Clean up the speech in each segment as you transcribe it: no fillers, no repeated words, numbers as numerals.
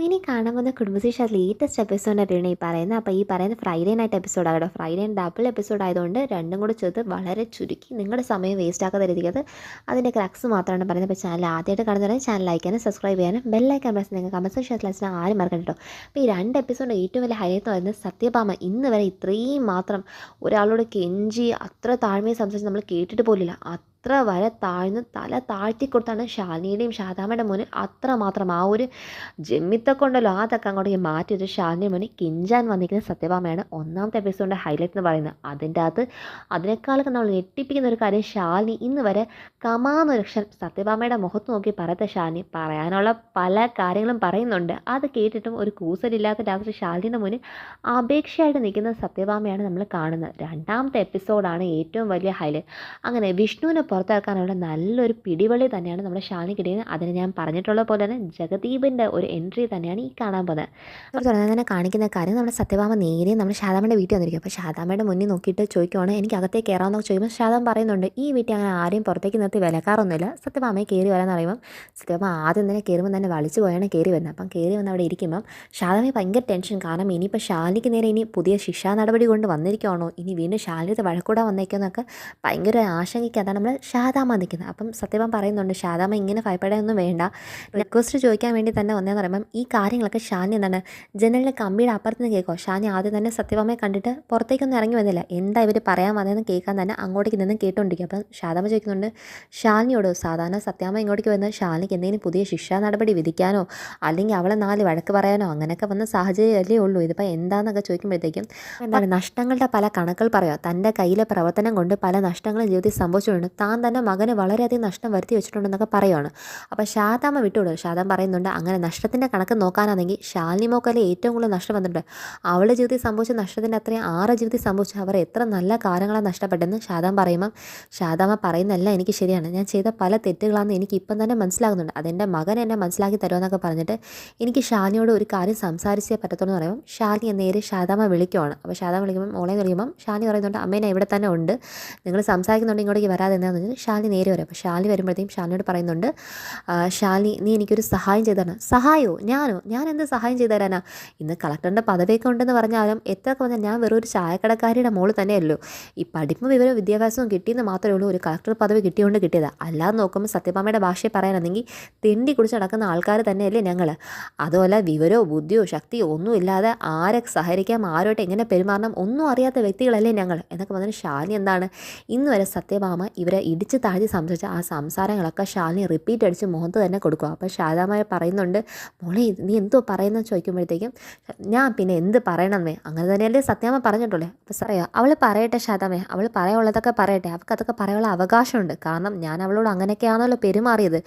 ഇനി കാണാൻ പോകുന്ന കുടുംബശ്രീ ഷോ ലേറ്റസ്റ്റ് എപ്പിസോഡായിട്ടാണ് ഈ പറയുന്നത്. അപ്പോൾ ഈ പറയുന്ന ഫ്രൈഡേ നൈറ്റ് എപ്പിസോഡാണ് കേട്ടോ. ഫ്രൈഡേ ഡബിൾ എപ്പിസോഡ് ആയതുകൊണ്ട് രണ്ടും കൂടെ ചേർത്ത് വളരെ ചുരുക്കി നിങ്ങളുടെ സമയം വേസ്റ്റ് ആക്കാതെ രീതിക്കത് അതിൻ്റെ ക്രക്സ് മാത്രമാണ് പറയുന്നത്. അപ്പോൾ ചാനൽ ആദ്യമായിട്ട് കാണുന്നവരെ ചാനൽ ലൈക്ക് ചെയ്യാനും സബ്സ്ക്രൈബ് ചെയ്യാനും ബെല്ലൈക്കൻ പ്രസ് നിങ്ങൾക്ക് കമൻസ് ഷെയർ ആരും മറക്കണം കേട്ടോ. അപ്പോൾ ഈ രണ്ട് എപ്പിസോഡിൻ്റെ ഏറ്റവും വലിയ ഹൈലൈറ്റ് എന്ന് പറയുന്നത് സത്യഭാമ ഇന്ന് വരെ ഇത്രയും മാത്രം ഒരാളോട് കെഞ്ചി അത്ര താഴ്മയെ സംസാരിച്ച് നമ്മൾ കേട്ടിട്ട് പോലില്ല. അത്ര വരെ താഴ്ന്ന് തല താഴ്ത്തിക്കൊടുത്താണ് ശാലിനിയുടെയും ശാതാമ്മയുടെ മുന്നിൽ അത്രമാത്രം ആ ഒരു ജമ്മിത്തെ കൊണ്ടല്ലോ അതൊക്കെ അങ്ങോട്ടേക്ക് മാറ്റി വെച്ച് ശാലിനി മുന്നിൽ കിഞ്ചാൻ വന്നിരിക്കുന്ന സത്യഭാമയാണ് ഒന്നാമത്തെ എപ്പിസോഡിൻ്റെ ഹൈലൈറ്റ് എന്ന് പറയുന്നത്. അതിൻ്റെ അകത്ത് അതിനേക്കാളൊക്കെ നമ്മൾ ഞെട്ടിപ്പിക്കുന്ന ഒരു കാര്യം ശാലിനി ഇന്ന് വരെ കമാന്നൊരു അക്ഷരം സത്യഭാമയുടെ മുഖത്ത് നോക്കി പറയാത്ത ശാലിനി പറയാനുള്ള പല കാര്യങ്ങളും പറയുന്നുണ്ട്. അത് കേട്ടിട്ടും ഒരു കൂസലില്ലാത്ത രാത്രി ശാലിനിയുടെ മുന്നിൽ അപേക്ഷയായിട്ട് നിൽക്കുന്ന സത്യഭാമയാണ് നമ്മൾ കാണുന്നത്. രണ്ടാമത്തെ എപ്പിസോഡാണ് ഏറ്റവും വലിയ ഹൈലൈറ്റ്. അങ്ങനെ വിഷ്ണുവിനെ പുറത്താക്കാനുള്ള നല്ലൊരു പിടിവള്ളി തന്നെയാണ് നമ്മുടെ ശാലിനി കിട്ടിയത്. അതിന് ഞാൻ പറഞ്ഞിട്ടുള്ള പോലെ തന്നെ ജഗദീപിൻ്റെ ഒരു എൻട്രി തന്നെയാണ് ഈ കാണാൻ പോകുന്നത്. തുടർന്ന് തന്നെ കാണിക്കുന്ന കാര്യം നമ്മുടെ സത്യഭാമ നേരെ നമ്മുടെ ശാതാമ്മയുടെ വീട്ടിൽ വന്നിരിക്കും. അപ്പോൾ ശാതാമ്മയുടെ മുന്നിൽ നോക്കിയിട്ട് ചോദിക്കുവാണ് എനിക്ക് അകത്തേക്ക് കയറാമെന്നൊക്കെ ചോദിക്കുമ്പോൾ ശാതാമ്മ പറയുന്നുണ്ട് ഈ വീട്ടിൽ അങ്ങനെ ആരെയും പുറത്തേക്ക് നിർത്തി വിലക്കാറൊന്നുമില്ല. സത്യഭാമയെ കയറി വരാമെന്ന് പറയുമ്പം സത്യഭാമ ആദ്യം തന്നെ കയറുമ്പോൾ തന്നെ വലിച്ചു പോയാണ് കയറി വരുന്നത്. അപ്പം കയറി വന്ന് അവിടെ ഇരിക്കുമ്പം ശാതാമ്മയെ ഭയങ്കര ടെൻഷൻ. കാരണം ഇനിയിപ്പോൾ ശാലിനിക്ക് നേരെ ഇനി പുതിയ ശിക്ഷാ നടപടി കൊണ്ട് വന്നിരിക്കുകയാണോ, ഇനി വീണ്ടും ശാലിനിയുടെ വഴക്കൂടാൻ വന്നേക്കുന്നൊക്കെ ഭയങ്കര ആശങ്കയ്ക്കതാണ് നമ്മൾ ശാതാമ്മ നിൽക്കുന്നത്. അപ്പം സത്യഭാമ പറയുന്നുണ്ട് ശാതാമ്മ ഇങ്ങനെ ഭയപ്പെടാനൊന്നും വേണ്ട, റിക്വസ്റ്റ് ചോദിക്കാൻ വേണ്ടി തന്നെ വന്നതെന്ന് പറയുമ്പം ഈ കാര്യങ്ങളൊക്കെ ഷാനി എന്താണ് ജനലിലെ കമ്പിയുടെ അപ്പുറത്ത് നിന്ന് കേൾക്കുമോ. ഷാനി ആദ്യം തന്നെ സത്യഭാമയെ കണ്ടിട്ട് പുറത്തേക്കൊന്നും ഇറങ്ങി വന്നില്ല. എന്താ ഇവർ പറയാൻ വന്നതെന്ന് കേൾക്കാൻ തന്നെ അങ്ങോട്ടേക്ക് നിന്ന് കേട്ടുകൊണ്ടിരിക്കും. അപ്പം ശാതാമ്മ ചോദിക്കുന്നുണ്ട് ഷാലിനിയോട് സാധാരണ സത്യാമ്മ ഇങ്ങോട്ടേക്ക് വന്ന് ഷാലിനിക്ക് എന്തെങ്കിലും പുതിയ ശിക്ഷാ നടപടി വിധിക്കാനോ അല്ലെങ്കിൽ അവളെ 4 വഴക്ക് പറയാനോ അങ്ങനെയൊക്കെ വന്ന സാഹചര്യമല്ലേ ഉള്ളൂ. ഇതിപ്പോൾ എന്താണെന്നൊക്കെ ചോദിക്കുമ്പോഴത്തേക്കും എന്താണ് നഷ്ടങ്ങളുടെ പല കണക്കുകൾ പറയുക. തൻ്റെ കയ്യിലെ പ്രവർത്തനം കൊണ്ട് പല നഷ്ടങ്ങളും ജീവിതത്തിൽ സംഭവിച്ചിട്ടുണ്ട്. താൻ തന്നെ മകന് വളരെയധികം നഷ്ടം വരുത്തി വെച്ചിട്ടുണ്ടെന്നൊക്കെ പറയുകയാണ്. അപ്പോൾ ശാതാമ്മ വിട്ടുവിടും. ശാതാമ്മ പറയുന്നുണ്ട് അങ്ങനെ നഷ്ടത്തിൻ്റെ കണക്ക് നോക്കാനാണെങ്കിൽ ശാലിനി മോക്കല്ലേ ഏറ്റവും കൂടുതൽ നഷ്ടം വന്നിട്ടുണ്ട്. അവളുടെ ജീവിതത്തിൽ സംഭവിച്ച നഷ്ടത്തിൻ്റെ അത്രയും ആറ് ജീവിതത്തിൽ സംഭവിച്ചു. അവർ എത്ര നല്ല കാര്യങ്ങളാണ് നഷ്ടപ്പെട്ടെന്ന് ശാതാമ്മ പറയുമ്പം ശാതാമ്മ പറയുന്നതല്ല എനിക്ക് ശരിയാണ്, ഞാൻ ചെയ്ത പല തെറ്റുകളാണെന്ന് എനിക്ക് ഇപ്പം തന്നെ മനസ്സിലാകുന്നുണ്ട്. അതെൻ്റെ മകൻ എന്നെ മനസ്സിലാക്കി തരുമെന്നൊക്കെ പറഞ്ഞിട്ട് എനിക്ക് ശാലിനിയോട് ഒരു കാര്യം സംസാരിച്ചേ പറ്റത്തുള്ളൂ എന്ന് പറയുമ്പം ശാലിനി നേരെ ശാതാമ്മ വിളിക്കുവാണ്. അപ്പോൾ ശാതാമ്മ വിളിക്കുമ്പം മോളെ വിളിക്കുമ്പം ശാലിനി പറയുന്നുണ്ട് അമ്മേനെ ഇവിടെ തന്നെ ഉണ്ട്, നിങ്ങൾ സംസാരിക്കുന്നുണ്ട് ഇങ്ങോട്ടേക്ക് വരാതെ എന്താണെന്ന് വെച്ചാൽ ശാലിനി നേരെ വരും. അപ്പോൾ ശാലിനി വരുമ്പോഴത്തേക്കും ശാലിനിയോട് പറയുന്നുണ്ട് ശാലിനി നീ എനിക്കൊരു സഹായം ചെയ്തു തരണം. സഹായമോ? ഞാൻ എന്ത് സഹായം ചെയ്തു തരാനാ? ഇന്ന് കളക്ടറിൻ്റെ പദവിയൊക്കെ ഉണ്ടെന്ന് പറഞ്ഞാലും എത്രയൊക്കെ പറഞ്ഞാൽ ഞാൻ വെറും ഒരു ചായക്കടക്കാരിയുടെ മോള് തന്നെയല്ലോ. ഈ പഠിപ്പും വിവരവും വിദ്യാഭ്യാസവും കിട്ടിയെന്ന് മാത്രമേ ഉള്ളൂ. ഒരു കളക്ടർ പദവി കിട്ടിയോണ്ട് കിട്ടിയതാണ്. അല്ലാതെ നോക്കുമ്പോൾ സത്യഭാമയുടെ ഭാഷയെ പറയാനാണെങ്കിൽ തെണ്ടി കുടിച്ച് നടക്കുന്ന ആൾക്കാർ തന്നെയല്ലേ ഞങ്ങൾ. അതുപോലെ വിവരമോ ബുദ്ധിയോ ശക്തിയോ ഒന്നുമില്ലാതെ ആരെ സഹകരിക്കാം ആരോട്ട് എങ്ങനെ പെരുമാറണം ഒന്നും അറിയാത്ത വ്യക്തികളല്ലേ ഞങ്ങൾ എന്നൊക്കെ പറഞ്ഞാൽ ശാലിനി എന്താണ് ഇന്ന് വരെ സത്യഭാമ ഇവരെ ഇടിച്ച് താഴ്ത്തി സംസാരിച്ച ആ സംസാരങ്ങളൊക്കെ ശാലിനി റിപ്പീറ്റ് അടിച്ച് മുഖത്ത് തന്നെ കൊടുക്കുക. അപ്പോൾ ശാരദാമ്മ പറയുന്നുണ്ട് മോളെ നീ എന്തോ പറയുന്നതെന്ന് ചോദിക്കുമ്പോഴത്തേക്കും ഞാൻ പിന്നെ എന്ത് പറയണമെന്നേ അങ്ങനെ തന്നെയല്ലേ സത്യാമ്മ പറഞ്ഞിട്ടുള്ളേ. അപ്പോൾ പറയാ അവൾ പറയട്ടെ ശാരദാമ്മേ, അവൾ പറയാനുള്ളതൊക്കെ പറയട്ടെ, അവൾക്ക് അതൊക്കെ പറയാനുള്ള അവകാശമുണ്ട്. കാരണം ഞാൻ അവളോട് അങ്ങനെയൊക്കെയാണല്ലോ പെരുമാറിയത്.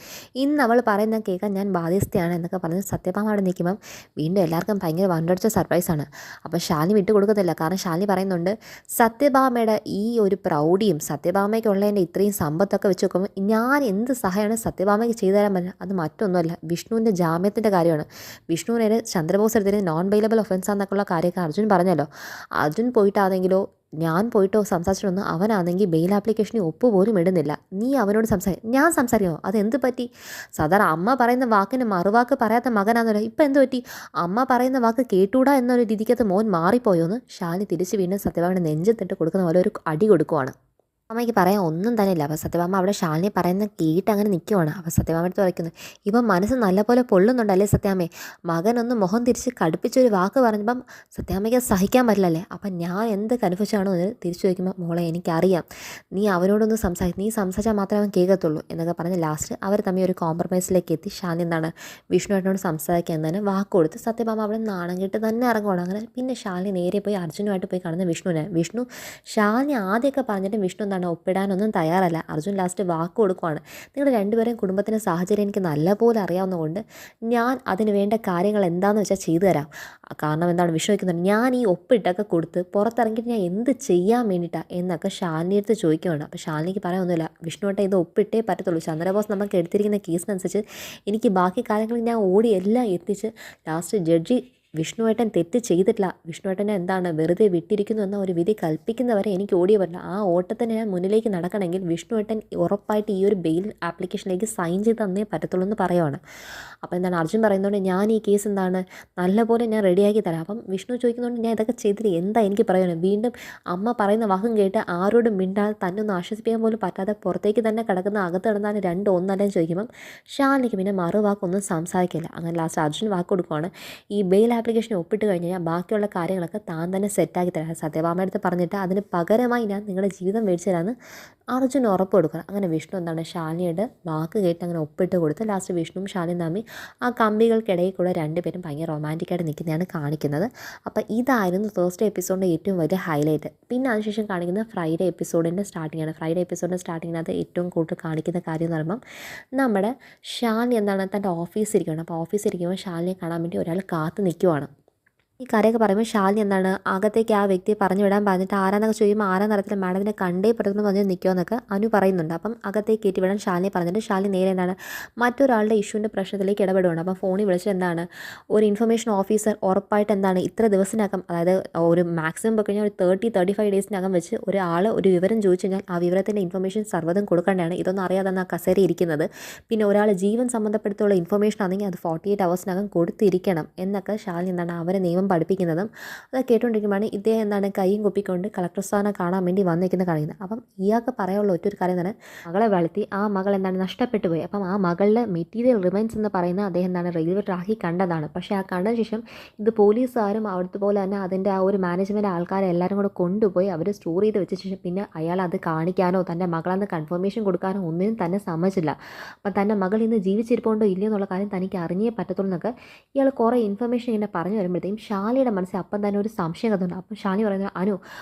ഇന്ന് അവൾ പറയുന്നത് കേൾക്കാൻ ഞാൻ ബാധ്യസ്ഥയാണ് എന്നൊക്കെ പറഞ്ഞ് സത്യഭാമ അവിടെ നിൽക്കുമ്പം വീണ്ടും എല്ലാവർക്കും ഭയങ്കര വണ്ടടിച്ച സർപ്രൈസാണ്. അപ്പോൾ ശാലിനി വിട്ടു കൊടുക്കത്തില്ല. കാരണം ശാലിനി പറയുന്നുണ്ട് സത്യഭാമയുടെ ഈ ഒരു പ്രൗഢിയും സത്യഭാമയ്ക്കുള്ളതിൻ്റെ ഇത്രയും സമ്പത്തൊക്കെ വെച്ച് നോക്കുമ്പോൾ ഞാൻ എന്ത് സഹായമാണ് സത്യഭാമയ്ക്ക് ചെയ്തു തരാൻ പറ്റുക? അത് മറ്റൊന്നുമല്ല വിഷ്ണുവിൻ്റെ ജാമ്യത്തിൻ്റെ കാര്യമാണ്. വിഷ്ണുവിനെ ചന്ദ്രബോസ് എടുത്തതിന് നോൺ ബെയിലബിൾ ഒഫൻസ് ആണെന്നൊക്കെയുള്ള കാര്യമൊക്കെ അർജുൻ പറഞ്ഞല്ലോ. അർജുൻ പോയിട്ടാണെങ്കിലോ ഞാൻ പോയിട്ടോ സംസാരിച്ചിട്ടൊന്നും അവനാണെങ്കിൽ ബെയിൽ ആപ്ലിക്കേഷന് ഒപ്പുപോലും ഇടുന്നില്ല. നീ അവനോട് ഞാൻ സംസാരിക്കണോ? അതെന്ത് പറ്റി? സാധാരണ അമ്മ പറയുന്ന വാക്കിന് മറുവാക്ക് പറയാത്ത മകനാണെന്നല്ലോ. ഇപ്പം എന്ത് പറ്റി? അമ്മ പറയുന്ന വാക്ക് കേട്ടൂടാ എന്നൊരു രീതിക്കകത്ത് മോൻ മാറിപ്പോയോന്ന് ശാലിനി തിരിച്ച് വീണ്ടും സത്യഭാമയുടെ നെഞ്ചത്തിട്ട് കൊടുക്കുന്ന പോലെ ഒരു അടി കൊടുക്കുവാണ്. അമ്മയ്ക്ക് പറയാൻ ഒന്നും തന്നെ ഇല്ല. അപ്പോൾ സത്യഭാമ അവിടെ ശാലിനി പറയുന്ന കേട്ട് അങ്ങനെ നിൽക്കുവാണ്. അപ്പോൾ സത്യഭാമ എടുത്ത് പറയുന്നത് ഇപ്പം മനസ്സ് നല്ലപോലെ പൊള്ളുന്നുണ്ടല്ലേ സത്യാമ്മേ? മകനൊന്ന് മുഖം തിരിച്ച് കടുപ്പിച്ചൊരു വാക്ക് പറഞ്ഞപ്പം സത്യാമ്മയ്ക്ക് സഹിക്കാൻ പറ്റില്ലല്ലേ? അപ്പം ഞാൻ എന്ത് കൺഫ്യൂഷനാണോ എന്ന് തിരിച്ചു ചോദിക്കുമ്പോൾ മോളെ എനിക്കറിയാം നീ അവനോടൊന്ന് നീ സംസാരിച്ചാൽ മാത്രമേ അവൻ കേൾക്കത്തുള്ളൂ എന്നൊക്കെ പറഞ്ഞ് ലാസ്റ്റ് അവർ തമ്മിൽ ഒരു കോംപ്രമൈസിലേക്ക് എത്തി. ശാലിനി എന്താണ് വിഷ്ണുവായിട്ടോട് സംസാരിക്കാൻ തന്നെ വാക്ക് കൊടുത്ത് സത്യഭാമ അവിടെ നാണം കെട്ട് തന്നെ ഇറങ്ങുവാണ്. അങ്ങനെ പിന്നെ ശാലിനി നേരെ പോയി അർജുനുമായിട്ട് പോയി കാണുന്ന വിഷ്ണു ശാലിനി ആദ്യമൊക്കെ പറഞ്ഞിട്ട് വിഷ്ണു ഒപ്പിടാനൊന്നും തയ്യാറല്ല. അർജുൻ ലാസ്റ്റ് വാക്ക് കൊടുക്കുവാണ്. നിങ്ങളുടെ രണ്ടുപേരും കുടുംബത്തിൻ്റെ സാഹചര്യം എനിക്ക് നല്ലപോലെ അറിയാവുന്നതുകൊണ്ട് ഞാൻ അതിന് വേണ്ട കാര്യങ്ങൾ എന്താണെന്ന് വെച്ചാൽ ചെയ്തു തരാം. കാരണം എന്താണ് വിഷ്ണു വയ്ക്കുന്നുണ്ട് ഞാൻ ഈ ഒപ്പിട്ടൊക്കെ കൊടുത്ത് പുറത്തിറങ്ങിയിട്ട് ഞാൻ എന്ത് ചെയ്യാൻ വേണ്ടിയിട്ടാണ് എന്നൊക്കെ ശാലിനി അടുത്ത് ചോദിക്കുകയാണ്. അപ്പോൾ ശാലിനിക്ക് പറയാനൊന്നുമില്ല. വിഷ്ണുവായിട്ട് ഇത് ഒപ്പിട്ടേ പറ്റത്തുള്ളൂ. ചന്ദ്രബോസ് നമുക്ക് എടുത്തിരിക്കുന്ന കേസിനനുസരിച്ച് എനിക്ക് ബാക്കി കാര്യങ്ങൾ ഞാൻ ഓടി എല്ലാം എത്തിച്ച് ലാസ്റ്റ് ജഡ്ജി വിഷ്ണുവേട്ടൻ തെറ്റ് ചെയ്തിട്ടില്ല, വിഷ്ണുവേട്ടനെ എന്താണ് വെറുതെ വിട്ടിരിക്കുന്നു എന്ന ഒരു വിധി കൽപ്പിക്കുന്നവരെ എനിക്ക് ഓടിയേ പറ്റില്ല. ആ ഓട്ടത്തിന് ഞാൻ മുന്നിലേക്ക് നടക്കണമെങ്കിൽ വിഷ്ണുവേട്ടൻ ഉറപ്പായിട്ട് ഈ ഒരു ബെയിൽ ആപ്ലിക്കേഷനിലേക്ക് സൈൻ ചെയ്ത് തന്നേ പറ്റത്തുള്ളൂ എന്ന് പറയുവാണ്. അപ്പോൾ എന്താണ് അർജുൻ പറയുന്നതുകൊണ്ട് ഞാൻ ഈ കേസ് എന്താണ് നല്ലപോലെ ഞാൻ റെഡിയാക്കി തരാം. അപ്പം വിഷ്ണു ചോദിക്കുന്നതുകൊണ്ട് ഞാൻ ഇതൊക്കെ ചെയ്തിട്ട് എന്താ എനിക്ക് പറയാനുള്ളത്. വീണ്ടും അമ്മ പറയുന്ന വാക്കും കേട്ട് ആരോടും മിണ്ടാതെ തന്നെ ഒന്ന് ആശ്വസിപ്പിക്കാൻ പോലും പറ്റാതെ പുറത്തേക്ക് തന്നെ കിടക്കുന്ന അകത്ത് കിടന്നാണ് രണ്ട് ഒന്നല്ലെന്ന് ചോദിക്കുമ്പം ഷാലിനിക്ക് പിന്നെ മറുവാക്കൊന്നും സംസാരിക്കില്ല. അങ്ങനെ ലാസ്റ്റ് അർജുൻ വാക്ക് കൊടുക്കുവാണ്, ഈ ബെയിൽ ആപ്ലിക്കേഷൻ ഒപ്പിട്ട് കഴിഞ്ഞാൽ ബാക്കിയുള്ള കാര്യങ്ങളൊക്കെ താൻ തന്നെ സെറ്റാക്കി തരാം, സത്യഭാമയുടെ അടുത്ത് പറഞ്ഞിട്ട് അതിന് പകരമായി ഞാൻ നിങ്ങളുടെ ജീവിതം മേടിച്ചു തരാമെന്ന് അർജുൻ ഉറപ്പ് കൊടുക്കണം. അങ്ങനെ വിഷ്ണു എന്താണ് ഷാലിനിയുടെ വാക്ക് കേട്ട് അങ്ങനെ ഒപ്പിട്ട് കൊടുത്ത് ലാസ്റ്റ് വിഷ്ണുവും ഷാലിനിയും തമ്മിൽ ആ കമ്പികൾക്കിടയിൽ കൂടെ രണ്ടുപേരും ഭയങ്കര റൊമാൻറ്റിക്കായിട്ട് നിൽക്കുന്നതാണ് കാണിക്കുന്നത്. അപ്പോൾ ഇതായിരുന്നു തേഴ്സ്ഡേ എപ്പിസോഡിൻ്റെ ഏറ്റവും വലിയ ഹൈലൈറ്റ്. പിന്നെ അതിനുശേഷം കാണിക്കുന്ന ഫ്രൈഡേ എപ്പിസോഡിൻ്റെ സ്റ്റാർട്ടിങ്ങാണ്. ഫ്രൈഡേ എപ്പിസോഡിൻ്റെ സ്റ്റാർട്ടിങ്ങിനകത്ത് ഏറ്റവും കൂടുതൽ കാണിക്കുന്ന കാര്യം എന്ന് പറയുമ്പം നമ്മുടെ ഷാലിനി എന്താണ് തൻ്റെ ഓഫീസിൽ ഇരിക്കുകയാണ്. അപ്പോൾ ഓഫീസിൽ ഇരിക്കുമ്പോൾ ഷാലിനിയെ കാണാൻ വേണ്ടി ഒരാൾ കാത്ത് നിൽക്കുവാണ്. ഈ കാര്യമൊക്കെ പറയുമ്പോൾ ഷാലിനി എന്താണ് അകത്തേക്ക് ആ വ്യക്തിയെ പറഞ്ഞു വിടാൻ പറഞ്ഞിട്ട് ആരാന്നൊക്കെ ചോദിക്കുമ്പോൾ ആരാ നിറത്തിൽ മാഡത്തിനെ കണ്ടേ പറ്റുന്നു പറഞ്ഞ് നിൽക്കുമെന്നൊക്കെ അനു പറയുന്നുണ്ട്. അപ്പം അകത്തേക്ക് കയറ്റി വിടാൻ ഷാലിനി പറഞ്ഞിട്ട് ഷാലിനി നേരെ എന്താണ് മറ്റൊരാളുടെ ഇഷ്യൂവിൻ്റെ പ്രശ്നത്തിലേക്ക് ഇടപെടുകയാണ്. അപ്പം ഫോണിൽ വിളിച്ചിട്ട് എന്താണ് ഒരു ഇൻഫർമേഷൻ ഓഫീസർ ഉറപ്പായിട്ട് എന്താണ് ഇത്ര ദിവസത്തിനകം, അതായത് ഒരു മാക്സിമം പോയി കഴിഞ്ഞാൽ ഒരു 35 ഡേയ്സിനകം വെച്ച് ഒരാൾ ഒരു വിവരം ചോദിച്ചു കഴിഞ്ഞാൽ ആ വിവരത്തിൻ്റെ ഇൻഫർമേഷൻ സർവ്വതും കൊടുക്കേണ്ടതാണ്. ഇതൊന്നും അറിയാതെ ആ കസേര ഇരിക്കുന്നത്. പിന്നെ ഒരാൾ ജീവൻ സംബന്ധപ്പെടുത്തുള്ള ഇൻഫർമേഷൻ ആണെങ്കിൽ അത് 48 അവേഴ്സിനകം കൊടുത്തിരിക്കണം എന്നൊക്കെ ഷാലിനി എന്താണ് അവരെ നിയമം പഠിപ്പിക്കുന്നതും അത് കേട്ടുകൊണ്ടിരിക്കുമ്പോഴാണ് ഇദ്ദേഹം എന്താണ് കൈയും കുപ്പിക്കൊണ്ട് കളക്ടർ സ്ഥാനം കാണാൻ വേണ്ടി വന്നിരിക്കുന്നത് കാണിക്കുന്നത്. അപ്പം ഇയാൾക്ക് പറയാനുള്ള ഒറ്റൊരു കാര്യം എന്താണ് മകളെ വളർത്തി ആ മകൾ എന്താണ് നഷ്ടപ്പെട്ടു പോയി. അപ്പം ആ മകളുടെ മെറ്റീരിയൽ റിമൈൻസ് എന്ന് പറയുന്ന അദ്ദേഹം എന്താണ് റെയിൽവേ ട്രാക്കിൽ കണ്ടതാണ്. പക്ഷേ ആ കണ്ടതിന് ശേഷം ഇത് പോലീസുകാരും അവിടുത്തെ പോലെ തന്നെ അതിൻ്റെ ആ ഒരു മാനേജ്മെൻറ്റ് ആൾക്കാരെ എല്ലാവരും കൂടെ കൊണ്ടുപോയി അവർ സ്റ്റോർ ചെയ്ത് വെച്ച ശേഷം പിന്നെ അയാൾ അത് കാണിക്കാനോ തൻ്റെ മകളെന്ന് കൺഫർമേഷൻ കൊടുക്കാനോ ഒന്നിനും തന്നെ സമ്മതിച്ചില്ല. അപ്പം തൻ്റെ മകൾ ഇന്ന് ജീവിച്ചിരിപ്പുണ്ടോ ഇല്ലയോ എന്നുള്ള കാര്യം തനിക്ക് അറിഞ്ഞേ പറ്റത്തുള്ളൂ എന്നൊക്കെ ഇയാൾ കുറേ ഇൻഫർമേഷൻ ഇങ്ങനെ പറഞ്ഞു വരുമ്പോഴത്തേക്കും ഷാലിയുടെ മനസ്സിൽ അപ്പം തന്നെ ഒരു സംശയം കത്തുണ്ട്. അപ്പം ഷാലി പറയുന്നത് അനു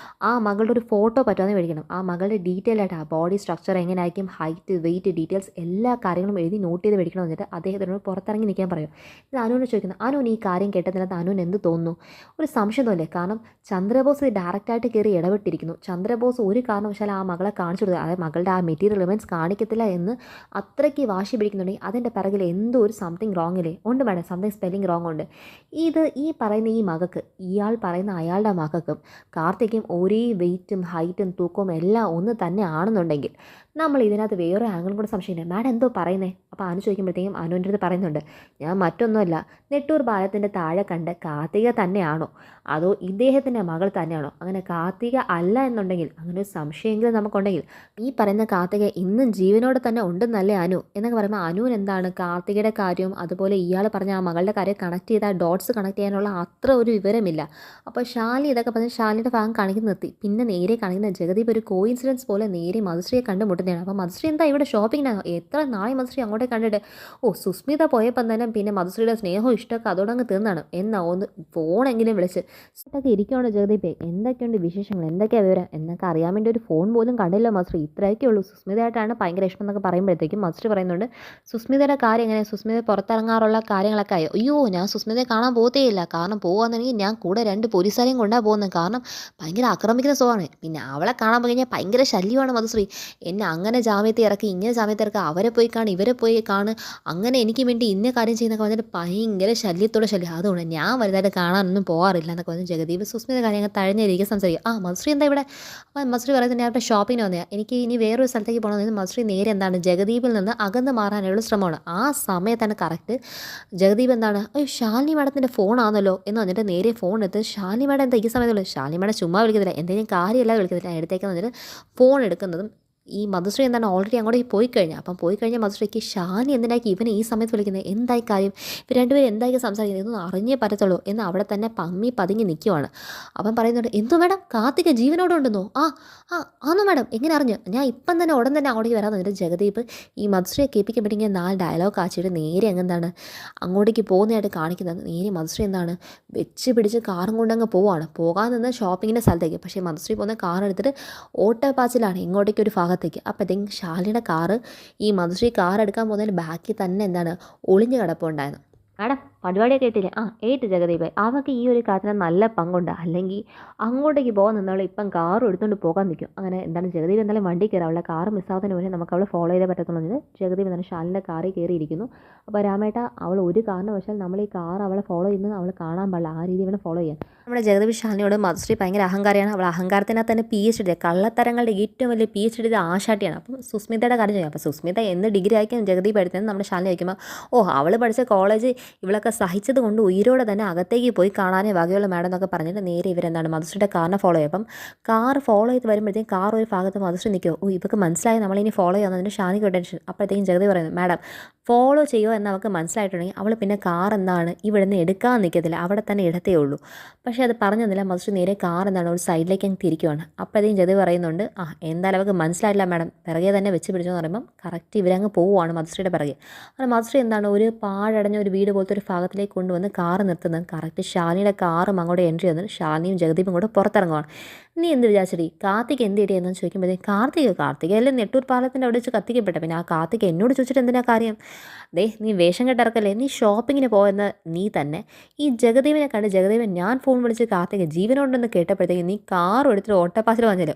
ആ മകളുടെ ഒരു ഫോട്ടോ പറ്റുമെന്ന് മേടിക്കണം, ആ മകളുടെ ഡീറ്റെയിൽ ആയിട്ട് ആ ബോഡി സ്ട്രക്ചർ എങ്ങനെയായിരിക്കും, ഹൈറ്റ് വെയിറ്റ് ഡീറ്റെയിൽസ് എല്ലാ കാര്യങ്ങളും എഴുതി നോട്ട് ചെയ്ത് മേടിക്കണം എന്നിട്ട് അദ്ദേഹത്തിനോട് പുറത്തിറങ്ങി നിൽക്കാൻ പറയും. ഇത് അനുവിനെ ചോദിക്കുന്നത് അനുവിന് ഈ കാര്യം കേട്ടതിനകത്ത് അനുവിന് എന്ത് തോന്നുന്നു, ഒരു സംശയം തോന്നില്ലേ? കാരണം ചന്ദ്രബോസ് ഡയറക്റ്റായിട്ട് കയറി ഇടപെട്ടിരിക്കുന്നു. ചന്ദ്രബോസ് ഒരു കാരണവശാലും ആ മകളെ കാണിച്ചു കൊടുക്കുക, അതായത് മകളുടെ ആ മെറ്റീരിയൽ റിമൈൻസ് കാണിക്കത്തില്ല എന്ന് അത്രയ്ക്ക് വാശി പിടിക്കുന്നുണ്ടെങ്കിൽ അതിൻ്റെ പിറകിൽ എന്തോ ഒരു സംതിങ് റോങ് ഇല്ലേ ഉണ്ട് വേണം, സംതിങ് സ്പെല്ലിംഗ് റോങ് ഉണ്ട്. ഇത് ഈ പറയുന്ന ഈ മകൾക്ക് ഇയാൾ പറയുന്ന അയാളുടെ മകൾക്കും കാർത്തിക്കും ഒരേ വെയിറ്റും ഹൈറ്റും തൂക്കവും എല്ലാം ഒന്ന് തന്നെ ആണെന്നുണ്ടെങ്കിൽ നമ്മൾ ഇതിനകത്ത് വേറെ ആംഗിളും കൂടെ സംശയിക്കുന്നത് മാഡം എന്തോ പറയുന്നേ. അപ്പോൾ അനു ചോദിക്കുമ്പോഴത്തേക്കും അനുവിൻ്റെ അടുത്ത് പറയുന്നുണ്ട് ഞാൻ മറ്റൊന്നുമല്ല നെട്ടൂർ പാലത്തിൻ്റെ താഴെ കണ്ട് കാർത്തിക തന്നെയാണോ അതോ ഇദ്ദേഹത്തിൻ്റെ മകൾ തന്നെയാണോ, അങ്ങനെ കാർത്തിക അല്ല എന്നുണ്ടെങ്കിൽ അങ്ങനെ ഒരു സംശയമെങ്കിലും നമുക്കുണ്ടെങ്കിൽ ഈ പറയുന്ന കാർത്തിക ഇന്നും ജീവനോടെ തന്നെ ഉണ്ടെന്നല്ലേ അനു എന്നൊക്കെ പറയുമ്പോൾ അനുവിന് എന്താണ് കാർത്തികയുടെ കാര്യവും അതുപോലെ ഇയാൾ പറഞ്ഞ ആ മകളുടെ കാര്യം കണക്ട് ചെയ്താൽ ഡോട്ട്സ് കണക്ട് ചെയ്യാനുള്ള അത്ര ഒരു വിവരമില്ല. അപ്പോൾ ഷാലി ഇതൊക്കെ പറഞ്ഞ് ഷാലിൻ്റെ ഭാഗം കാണിക്കുന്ന നിർത്തി. പിന്നെ നേരെ കാണിക്കുന്ന ജഗദീപ് ഒരു കോയിൻസിഡൻസ് പോലെ നേരെ മധുശ്രീയെ കണ്ടുമുട്ടുന്നതാണ്. അപ്പോൾ മധുശ്രീ എന്താ ഇവിടെ ഷോപ്പിങ്ങിനാണോ, എത്ര നാളെ മധുശ്രീ അങ്ങോട്ടേ കണ്ടിട്ട്, ഓ സുസ്മിത പോയപ്പം തന്നെ പിന്നെ മധുശ്രീയുടെ സ്നേഹവും ഇഷ്ടമൊക്കെ അതോടങ്ങ് തീർന്നാണ് എന്നാ ഒന്ന് ഫോണെങ്കിലും വിളിച്ച് ഇതൊക്കെ ഇരിക്കുകയാണ് ജഗദീപേ, എന്തൊക്കെയുണ്ട് വിശേഷങ്ങൾ, എന്തൊക്കെയാണ് വിവരം എന്നൊക്കെ അറിയാൻ വേണ്ടി ഒരു ഫോൺ പോലും കണ്ടില്ല മധുശ്രീ, ഇത്രയൊക്കെ ഉള്ളൂ. സുസ്മിതയായിട്ടാണ് ഭയങ്കര ഇഷ്ടം എന്നൊക്കെ പറയുമ്പോഴത്തേക്കും മധുശ്രീ പറയുന്നുണ്ട് സുസ്മിതയുടെ കാര്യം എങ്ങനെ, സുസ്മിത പുറത്തിറങ്ങാറുള്ള കാര്യങ്ങളൊക്കെ ആയോ? അയ്യോ ഞാൻ സുസ്മിതയെ കാണാൻ പോകത്തേയില്ല, കാരണം പോകുകയാണെന്നുണ്ടെങ്കിൽ ഞാൻ കൂടെ 2 പോലീസുകാരെയും കൊണ്ടാണ് പോകുന്നത്, കാരണം ഭയങ്കര ആക്രമിക്കുന്ന സ്വഭാവമാണ്. പിന്നെ അവളെ കാണാൻ പോയി കഴിഞ്ഞാൽ ഭയങ്കര ശല്യമാണ് മധുശ്രീ, എന്നെ അങ്ങനെ ജാമ്യത്തിൽ ഇറക്കി ഇങ്ങനെ ജാമ്യത്തിൽ ഇറക്കുക, അവരെ പോയി കാണും ഇവരെ പോയി കാണും, അങ്ങനെ എനിക്ക് വേണ്ടി ഇന്ന കാര്യം ചെയ്യുന്നൊക്കെ വന്നിട്ട് ഭയങ്കര ശല്യത്തോടെ ശല്യം, അതുകൊണ്ട് ഞാൻ വലുതായിട്ട് കാണാനൊന്നും പോകാറില്ല എന്നൊക്കെ പറഞ്ഞ് ജഗദീപ് സുസ്മിത കാര്യങ്ങൾ തഴഞ്ഞിരിക്കുക സംസാരിക്കും. ആ മധുശ്രീ എന്താ ഇവിടെ, അപ്പോൾ മധുശ്രീ പറയുന്നത് ഞാൻ ഇവിടെ ഷോപ്പിങ്ങിന് വന്നതാണ്, എനിക്ക് ഇനി വേറൊരു സ്ഥലത്തേക്ക് പോകണമെന്ന് മധുശ്രീ നേരെ എന്താണ് ജഗദീപിൽ നിന്ന് അകന്ന് മാറാനുള്ള ശ്രമമാണ്. ആ സമയത്താണ് കറക്റ്റ് ജഗദീപ് എന്താണ് അയ്യോ ഷാലിനി മാഡത്തിൻ്റെ ഫോണാണല്ലോ എന്ന് പറഞ്ഞിട്ട് നേരെ ഫോൺ എടുത്ത് ഷാലിനി മാഡം എന്താ ഈ സമയത്തുള്ളൂ, ഷാലിനി മാഡം ചുമ്മാ വിളിക്കത്തില്ല എന്തെങ്കിലും കാര്യമല്ലാതെ വിളിക്കത്തില്ല, എടുത്തേക്കെന്ന് പറഞ്ഞിട്ട് ഫോൺ എടുക്കുന്നതും ഈ മധുശ്രീ എന്താണ് ഓൾറെഡി അങ്ങോട്ടേക്ക് പോയി കഴിഞ്ഞാൽ, അപ്പം പോയി കഴിഞ്ഞാൽ മധുശ്രീക്ക് ഷാനി എന്തിനാക്കി ഇവനെ ഈ സമയത്ത് വിളിക്കുന്നത്, എന്തായി കാര്യം, ഇവർ രണ്ടുപേരും എന്തായി സംസാരിക്കുന്നത്, ഇതൊന്നും അറിഞ്ഞേ പറ്റത്തുള്ളൂ എന്ന് അവിടെ തന്നെ പതുങ്ങി നിൽക്കുവാണ്. അപ്പം പറയുന്നുണ്ട് എന്തോ മാഡം കാർത്തിക ജീവനോടെ ഉണ്ടെന്നോ, ആ ആണോ മാഡം എങ്ങനെ അറിഞ്ഞു, ഞാൻ ഇപ്പം തന്നെ ഉടൻ തന്നെ അങ്ങോട്ടേക്ക് വരാമെന്ന് പറഞ്ഞിട്ട് ജഗദീപ് ഈ മധുശ്രീയെ കേൾപ്പിക്കാൻ പറ്റിയ 4 ഡയലോഗ് കാച്ചിട്ട് നേരെ എന്താണ് അങ്ങോട്ടേക്ക് പോകുന്നതായിട്ട് കാണിക്കുന്നത്. നേരെ മധുശ്രീ എന്താണ് വെച്ച് പിടിച്ച് കാറും കൊണ്ടങ്ങ് പോവാണ്, പോകാൻ നിന്ന് ഷോപ്പിങ്ങിൻ്റെ സ്ഥലത്തേക്ക്. പക്ഷേ മധുശ്രീ പോകുന്ന കാർ എടുത്തിട്ട് ഓട്ടോപ്പാച്ചിലാണ് ഇങ്ങോട്ടേക്ക് ഒരു ഭാഗത്തേക്ക്. അപ്പോഴത്തേക്കും ഷാലിയുടെ കാറ് ഈ മധുശ്രീ കാർ എടുക്കാൻ പോകുന്നതിന് ബാക്കിൽ തന്നെ എന്താണ് ഒളിഞ്ഞു കിടപ്പുണ്ടായിരുന്നു. മാഡം പരിപാടിയൊക്കെ ഏറ്റില്ലേ? ഏറ്റ് ജഗദീപേ. അവൾക്ക് ഈ ഒരു കാര്യത്തിന് നല്ല പങ്കുണ്ട്. അല്ലെങ്കിൽ അങ്ങോട്ടേക്ക് പോകാൻ നിന്നവൾ ഇപ്പം കാറും എടുത്തുകൊണ്ട് പോകാൻ നിൽക്കും. അങ്ങനെ എന്താണ് ജഗദീപ് എന്തായാലും വണ്ടി കയറി അവളുടെ കാറ് മിസ്സാവുന്നതിന് മുന്നേ നമുക്ക് അവളെ ഫോളോ ചെയ്തേ പറ്റത്തുള്ളൂ എന്ന് ജഗദീപ് എന്താണ് ശാലിൻ്റെ കാറിൽ കയറിയിരിക്കുന്നു. അപ്പോൾ രാമേട്ട അവൾ ഒരു കാരണവശാൽ നമ്മൾ ഈ കാർ അവളെ ഫോളോ ചെയ്യുന്നത് അവൾ കാണാൻ പാടില്ല. ആ രീതി അവളെ ഫോളോ ചെയ്യാൻ. നമ്മുടെ ജഗദീപ് ശാലിനിയോട് മധുശ്രീ ഭയങ്കര അഹങ്കാരിയാണ്. അവൾ അഹങ്കാരത്തിനകത്ത് തന്നെ PhD കള്ളത്തരങ്ങളുടെ ഏറ്റവും വലിയ PhD ആശാട്ടിയാണ്. അപ്പം സുസ്മിതയുടെ കാര്യം ചെയ്യാം. അപ്പോൾ സുസ്മിത എന്ത് ഡിഗ്രി ആയിരിക്കും ജഗദീപ് എടുത്തത് നമ്മുടെ ശാലിനി വയ്ക്കുമ്പോൾ അവൾ പഠിച്ച കോളേജ് ഇവളൊക്കെ സഹിച്ചത് കൊണ്ട് ഉയിരോടെ തന്നെ അകത്തേക്ക് പോയി കാണാനേ വകയുള്ള മാഡം എന്നൊക്കെ പറഞ്ഞിട്ട് നേരെ ഇവരെന്താണ് മധുശ്രീയുടെ കാറിനെ ഫോളോ ചെയ്യും. അപ്പം കാർ ഫോളോ ചെയ്ത് വരുമ്പോഴത്തേക്കും കാർ ഒരു ഭാഗത്ത് മധുശ്രീ നിൽക്കുമോ ഇവർക്ക് മനസ്സിലായി നമ്മളിനി ഫോളോ ചെയ്യുന്നതിന് ഷാനിക്ക് ടെൻഷൻ. അപ്പോഴത്തേക്കും ജഗദീപ് പറയുന്നത് മാഡം ഫോളോ ചെയ്യുമോ എന്ന് അവൾക്ക് മനസ്സിലായിട്ടുണ്ടെങ്കിൽ അവൾ പിന്നെ കാർ എന്താണ് ഇവിടെ നിന്ന് എടുക്കാൻ നിൽക്കത്തില്ല, അവിടെ തന്നെ ഇടത്തേ ഉള്ളൂ. പക്ഷേ അത് പറഞ്ഞതില്ല. മധുശ്രീ നേരെ കാർ എന്താണ് ഒരു സൈഡിലേക്ക് അങ്ങ് തിരിക്കുവാണ്. അപ്പോഴത്തേക്കും ജഗദീപ് പറയുന്നുണ്ട് എന്തായാലും അവൾക്ക് മനസ്സിലായില്ല മാഡം, പിറകെ തന്നെ വെച്ച് പിടിച്ചെന്ന് പറയുമ്പം കറക്റ്റ് ഇവരങ്ങ് പോവുകയാണ് മധുശ്രീയുടെ പിറകെ. അങ്ങനെ മധുശ്രീ എന്താണ് ഒരു പാഴടഞ്ഞ ഒരു വീട് പോലത്തെ ഒരു ഭാഗത്തിലേക്ക് കൊണ്ടുവന്ന് കാറ് നിർത്തുന്നത്. കറക്റ്റ് ശാലിനിയുടെ കാറും അങ്ങോട്ട് എൻട്രി വന്നിട്ട് ശാലിനിയും ജഗദീപും കൂടെ പുറത്തിറങ്ങുവാണ്. നീ എന്ത് വിചാരിച്ചടി കാർത്തിക് എന്ത് ഇടിയെന്ന് ചോദിക്കുമ്പോഴത്തേക്ക് കാർത്തികല്ലേ നെട്ടൂർ പാലത്തിൻ്റെ അവിടെ വെച്ച് കത്തിക്കപ്പെട്ടെ, പിന്നെ ആ കാർത്തിക് എന്നോട് ചോദിച്ചിട്ട് എന്തിനാ കാര്യം? നീ വേഷം കെട്ടിറക്കല്ലേ, നീ ഷോപ്പിങ്ങിന് പോയെന്ന് നീ തന്നെ. ഈ ജഗദീപിനെ കണ്ട് ജഗദീപൻ ഞാൻ ഫോൺ വിളിച്ച് കാർത്തിക് ജീവനോണ്ടെന്ന് കേട്ടപ്പോഴത്തേക്ക് നീ കാറും എടുത്തിട്ട് ഓട്ടപ്പാസിൽ വന്നില്ലേ.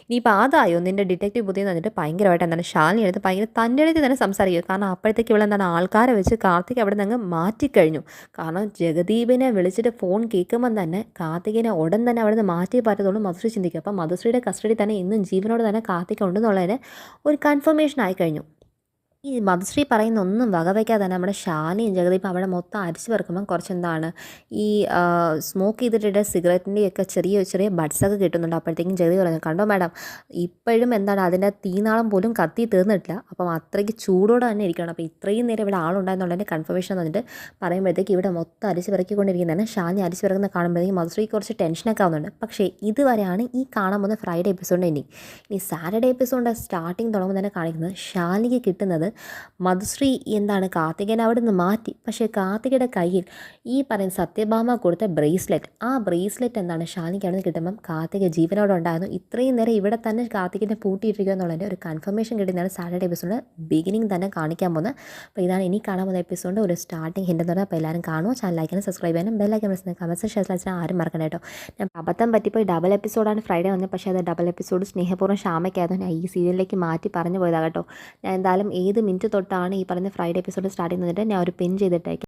ഇനിയിപ്പോൾ അതായോ നിൻ്റെ ഡിറ്റക്റ്റീവ് ബുദ്ധിയെന്ന് പറഞ്ഞിട്ട് ഭയങ്കരമായിട്ട് എന്താണ് ശാലിനി എടുത്ത് ഭയങ്കര തൻ്റെ അടുത്ത് തന്നെ സംസാരിക്കുക. കാരണം അപ്പോഴത്തേക്ക് ഇവിടെ എന്താണ് ആൾക്കാരെ വെച്ച് കാർത്തിക് അവിടെ നിന്ന് അങ്ങ് മാറ്റിക്കഴിഞ്ഞു. കാരണം ജഗദീപിനെ വിളിച്ചിട്ട് ഫോൺ കേൾക്കുമ്പം തന്നെ കാർത്തികിനെ ഉടൻ തന്നെ അവിടെ നിന്ന് മാറ്റിയേ പറ്റത്തുള്ളൂ മധുശ്രീ ചിന്തിക്കുക. അപ്പം മധുശ്രീയുടെ കസ്റ്റഡി തന്നെ ഇന്നും ജീവനോട് തന്നെ കാർത്തിക് ഉണ്ടെന്നുള്ളതിന് ഒരു കൺഫർമേഷൻ ആയിക്കഴിഞ്ഞു. ഈ മധുശ്രീ പറയുന്ന ഒന്നും വകവയ്ക്കാതെ തന്നെ നമ്മുടെ ശാലിനിയും ജഗദീപും അവിടെ മൊത്തം അരിച്ചു പെറുക്കുമ്പം കുറച്ചെന്താണ് ഈ സ്മോക്ക് ചെയ്തിട്ട് സിഗരറ്റിൻ്റെയൊക്കെ ചെറിയ ചെറിയ ബഡ്സൊക്കെ കിട്ടുന്നുണ്ട്. അപ്പോഴത്തേക്കും ജഗദീപ് പറയുന്നത് കണ്ടോ മാഡം ഇപ്പോഴും എന്താണ് അതിൻ്റെ തീനാളം പോലും കത്തി തീർന്നിട്ടില്ല, അപ്പം അത്രയ്ക്ക് ചൂടോടെ തന്നെ ഇരിക്കണം. അപ്പോൾ ഇത്രയും നേരം ഇവിടെ ആളുണ്ടായെന്നുള്ളതിൻ്റെ കൺഫർമേഷൻ വന്നിട്ട് പറയുമ്പോഴത്തേക്ക് ഇവിടെ മൊത്തം അരിച്ച് പെറുക്കിക്കൊണ്ടിരിക്കുന്നതാണ്. ശാലിനി അരിച്ച് പെറുക്കുന്ന കാണുമ്പോഴത്തേക്കും മധുശ്രീ കുറച്ച് ടെൻഷനൊക്കെ ആവുന്നുണ്ട്. പക്ഷേ ഇതുവരെയാണ് ഈ കാണാൻ പോകുന്ന ഫ്രൈഡേ എപ്പിസോഡിൻ്റെ ഇനി സാറ്റർഡേ എപ്പിസോഡിൻ്റെ സ്റ്റാർട്ടിങ് തുടങ്ങുമ്പോൾ തന്നെ കാണിക്കുന്നത് ശാലിനിക്ക് കിട്ടുന്നത് മധുശ്രീ എന്താണ് കാർത്തികേയനെ അവിടെ നിന്ന് മാറ്റി. പക്ഷേ കാർത്തികയുടെ കയ്യിൽ ഈ പറയുന്ന സത്യഭാമ കൊടുത്ത ബ്രേസ്ലെറ്റ്, ആ ബ്രേസ്ലെറ്റ് എന്താണ് ശാലിനിക്ക് അവിടെ നിന്ന് കിട്ടുമ്പം കാർത്തിക ജീവനോടെ ഉണ്ടായിരുന്നു. ഇത്രയും നേരം ഇവിടെ തന്നെ കാർത്തികനെ പൂട്ടിയിട്ടിരിക്കുക എന്നുള്ളതിൻ്റെ ഒരു കൺഫർമേഷൻ കിട്ടുന്നതാണ് സാറ്റർഡേ എപ്പിസോഡ് ബിഗിനിങ് തന്നെ കാണിക്കാൻ പോകുന്നത്. അപ്പോൾ ഇതാണ് ഇനി കാണാൻ പോകുന്ന എപ്പിസോഡിൻ്റെ ഒരു സ്റ്റാർട്ടിങ് ഹിൻ്റ് എന്ന് പറഞ്ഞാൽ. അപ്പോൾ എല്ലാവരും കാണുമോ, ചാനൽ ലൈക്കിനും സബ്സ്ക്രൈബ് ചെയ്യാനും ബെല്ലൈക്കൻ പ്രസ് കമൻസ് ഷെയർ ആരും മറക്കണം കേട്ടോ. ഞാൻ അബദ്ധം പറ്റിപ്പോയി ഡബിൾ എപ്പിസോഡാണ് ഫ്രൈഡേ വന്നത്, പക്ഷേ അത് ഡബിൾ എപ്പിസോഡ് സ്നേഹപൂർവ്വം ക്ഷാമയ്ക്കായിരുന്നു ഞാൻ ഈ സീരിയലിലേക്ക് മാറ്റി പറഞ്ഞു പോയതാണ് കേട്ടോ. ഞാൻ എന്തായാലും ഏത് മിനിറ്റ് തൊട്ടാണ് ഈ പറയുന്ന ഫ്രൈഡേ എപ്പിസോഡ് സ്റ്റാർട്ട് ചെയ്യുന്നത് ഞാൻ ഒരു പിൻ ചെയ്തിട്ടേക്ക്